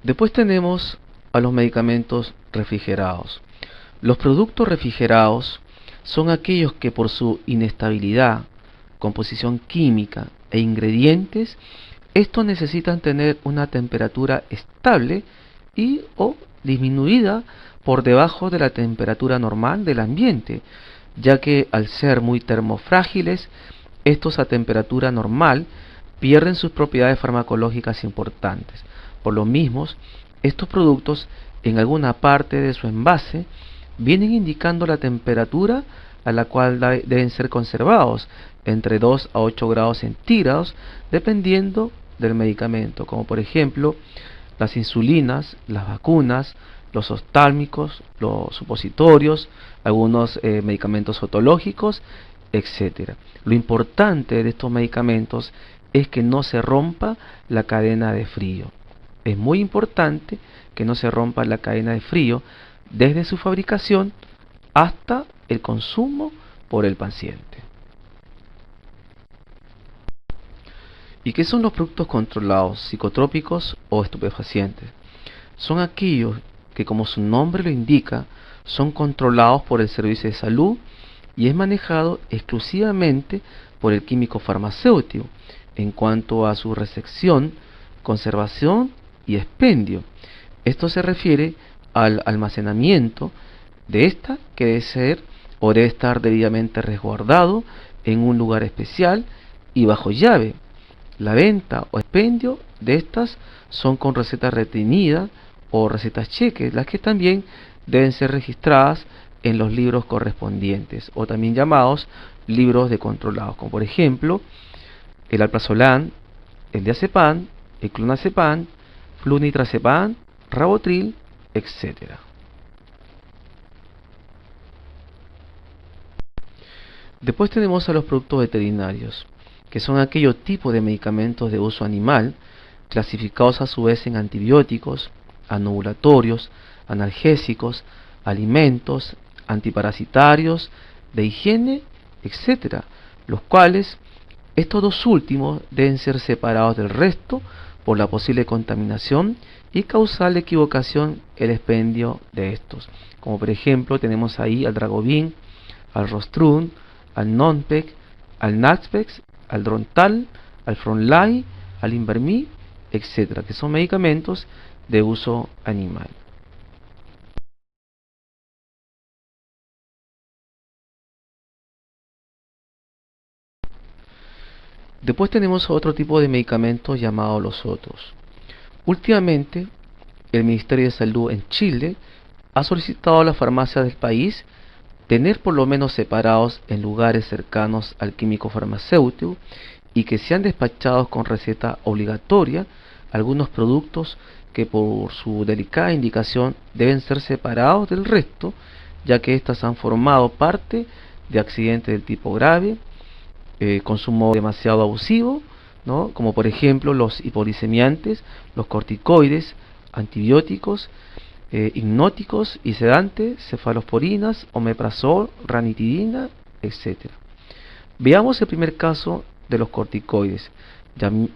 Después tenemos a los medicamentos refrigerados. Los productos refrigerados son aquellos que por su inestabilidad, composición química e ingredientes, estos necesitan tener una temperatura estable y o disminuida por debajo de la temperatura normal del ambiente, ya que al ser muy termofrágiles, estos a temperatura normal pierden sus propiedades farmacológicas importantes. Por lo mismo, estos productos en alguna parte de su envase vienen indicando la temperatura a la cual deben ser conservados, entre 2 a 8 grados centígrados, dependiendo del medicamento, como por ejemplo las insulinas, las vacunas, los oftálmicos, los supositorios, algunos medicamentos otológicos, etcétera. Lo importante de estos medicamentos es que no se rompa la cadena de frío. Es muy importante que no se rompa la cadena de frío desde su fabricación hasta el consumo por el paciente. ¿Y qué son los productos controlados, psicotrópicos o estupefacientes? Son aquellos que, como su nombre lo indica, son controlados por el servicio de salud y es manejado exclusivamente por el químico farmacéutico en cuanto a su recepción, conservación y expendio. Esto se refiere al almacenamiento de esta, que debe ser o debe estar debidamente resguardado en un lugar especial y bajo llave. La venta o expendio de estas son con recetas retenidas o recetas cheques, las que también deben ser registradas en los libros correspondientes, o también llamados libros de controlados, como por ejemplo el alprazolam, el diazepam, el clonazepam, flunitrazepam, rabotril, etc. Después tenemos a los productos veterinarios, que son aquellos tipos de medicamentos de uso animal, clasificados a su vez en antibióticos, anovulatorios, analgésicos, alimentos, antiparasitarios, de higiene, etc., los cuales estos dos últimos deben ser separados del resto por la posible contaminación y causar la equivocación el expendio de estos, como por ejemplo tenemos ahí al Dragovin, al Rostrum, al Nonpec, al Naxpex, al Drontal, al Fronlai, al Invermi, etc., que son medicamentos de uso animal. Después tenemos otro tipo de medicamentos llamados los otros. Últimamente, el Ministerio de Salud en Chile ha solicitado a las farmacias del país tener por lo menos separados en lugares cercanos al químico farmacéutico y que sean despachados con receta obligatoria algunos productos que por su delicada indicación deben ser separados del resto, ya que éstas han formado parte de accidentes del tipo grave, consumo demasiado abusivo, ¿no? Como por ejemplo los hipoglicemiantes, los corticoides, antibióticos, hipnóticos y sedantes, cefalosporinas, omeprazol, ranitidina, etc. Veamos el primer caso de los corticoides,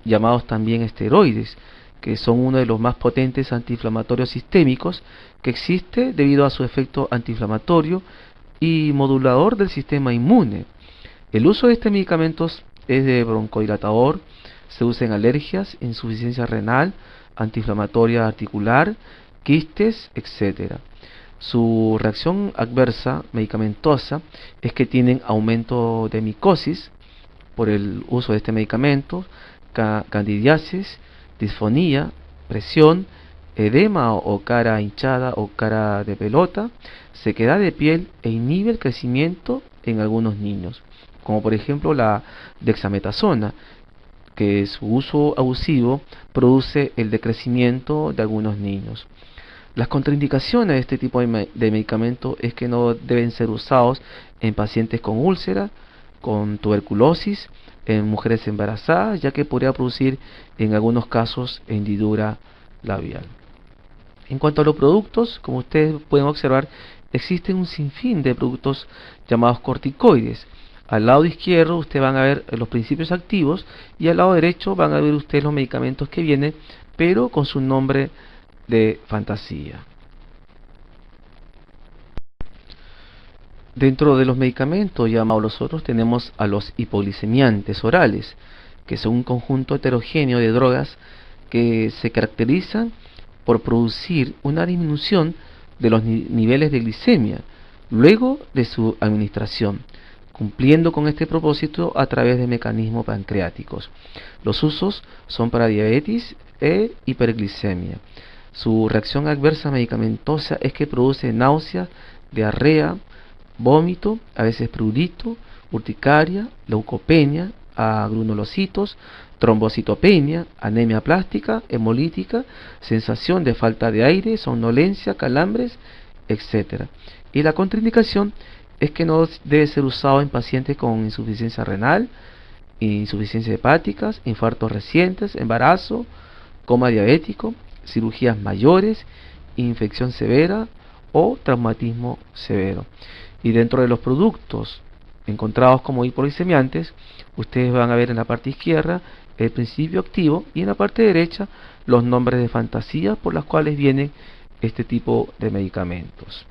llamados también esteroides, que son uno de los más potentes antiinflamatorios sistémicos que existe debido a su efecto antiinflamatorio y modulador del sistema inmune. El uso de estos medicamentos es de broncodilatador, se usa en alergias, insuficiencia renal, antiinflamatoria articular, quistes, etc. Su reacción adversa medicamentosa es que tienen aumento de micosis por el uso de este medicamento, candidiasis, disfonía, presión, edema o cara hinchada o cara de pelota, sequedad de piel e inhibe el crecimiento en algunos niños, como por ejemplo la dexametasona, que su uso abusivo produce el decrecimiento de algunos niños. Las contraindicaciones de este tipo de medicamento es que no deben ser usados en pacientes con úlcera, con tuberculosis, en mujeres embarazadas, ya que podría producir en algunos casos hendidura labial. En cuanto a los productos, como ustedes pueden observar, existen un sinfín de productos llamados corticoides. Al lado izquierdo ustedes van a ver los principios activos y al lado derecho van a ver ustedes los medicamentos que vienen, pero con su nombre de fantasía. Dentro de los medicamentos llamados los otros tenemos a los hipoglicemiantes orales, que son un conjunto heterogéneo de drogas que se caracterizan por producir una disminución de los niveles de glicemia luego de su administración, cumpliendo con este propósito a través de mecanismos pancreáticos. Los usos son para diabetes e hiperglicemia. Su reacción adversa medicamentosa es que produce náusea, diarrea, vómito, a veces prurito, urticaria, leucopenia, granulocitos, trombocitopenia, anemia plástica, hemolítica, sensación de falta de aire, somnolencia, calambres, etc. Y la contraindicación es que no debe ser usado en pacientes con insuficiencia renal, insuficiencia hepática, infartos recientes, embarazo, coma diabético, cirugías mayores, infección severa o traumatismo severo. Y dentro de los productos encontrados como hipoglicemiantes, ustedes van a ver en la parte izquierda el principio activo y en la parte derecha los nombres de fantasía por las cuales vienen este tipo de medicamentos.